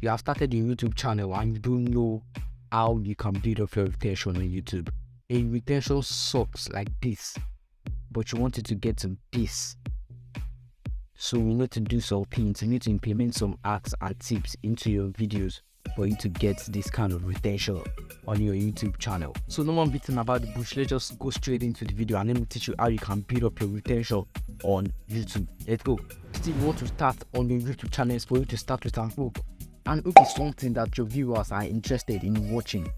you have started your YouTube channel and you don't know how you can build up your retention on YouTube. A retention sucks like this, but you wanted to get to this. So you need to do some things. You need to implement some hacks and tips into your videos for you to get this kind of retention on your YouTube channel. So no one beating about the bush. Let's just go straight into the video and let me teach you how you can build up your retention on YouTube. Let's go. Still, you want to start on your YouTube channel is for you to start with an hook. An hook is something that your viewers are interested in watching.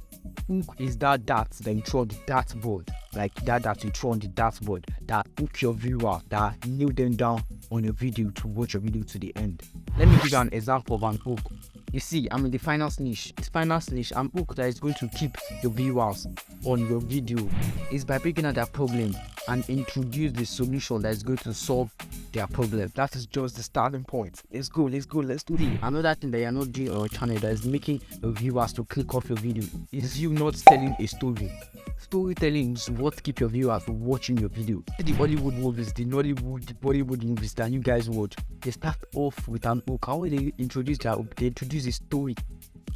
Hook is that you throw on the dartboard, like that you throw on the dartboard that hook your viewer, that nail them down on your video to watch your video to the end. Let me give you an example of an hook. You see, I'm in the finance niche. This finance niche, an hook that is going to keep your viewers on your video is by breaking out their problem and introduce the solution that is going to solve their problem. That is just the starting point. Let's go, let's do it. Another thing that you're not doing on your channel that is making your viewers to click off your video is you not telling a story. Storytelling is what keep your viewers watching your video. The Hollywood movies, the Nollywood, the Bollywood movies that you guys watch, they start off with an hook. How they introduce their hook? They introduce a story,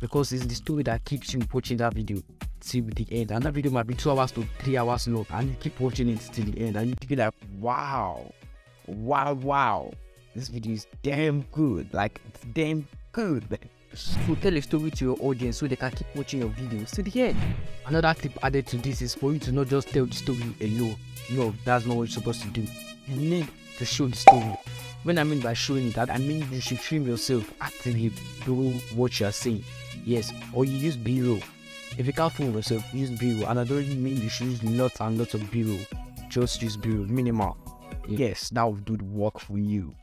because it's the story that keeps you watching that video till the end. And that video might be 2 hours to 3 hours long, and you keep watching it till the end, and you feel like, wow, this video is damn good. Like, it's damn good. So tell a story to your audience so they can keep watching your videos to the end. Another tip added to this is for you to not just tell the story alone. No, that's not what you're supposed to do. You need to show the story. When I mean by showing it, I mean you should film yourself actively doing what you're saying. Yes, or you use B-roll. If you can't film yourself, use B-roll. And I don't really mean you should use lots and lots of B-roll. Just use B-roll, minimal. Yes, that will do the work for you.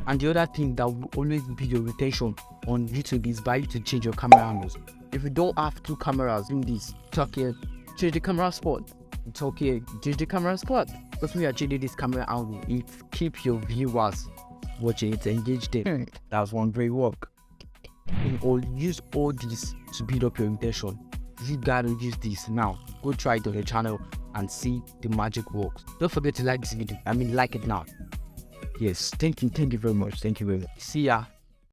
And the other thing that will always be your retention on YouTube is by you to change your camera angles. If you don't have 2 cameras doing this, talk here, change the camera spot. Talk here, change the camera spot. Because when you are changing this camera angle, it keeps your viewers watching it, engage them. That's one great work. Use all this to build up your retention. You gotta use this now. Go try it on your channel and see the magic works. Don't forget to like this video. Like it now. Yes, thank you very much. See ya.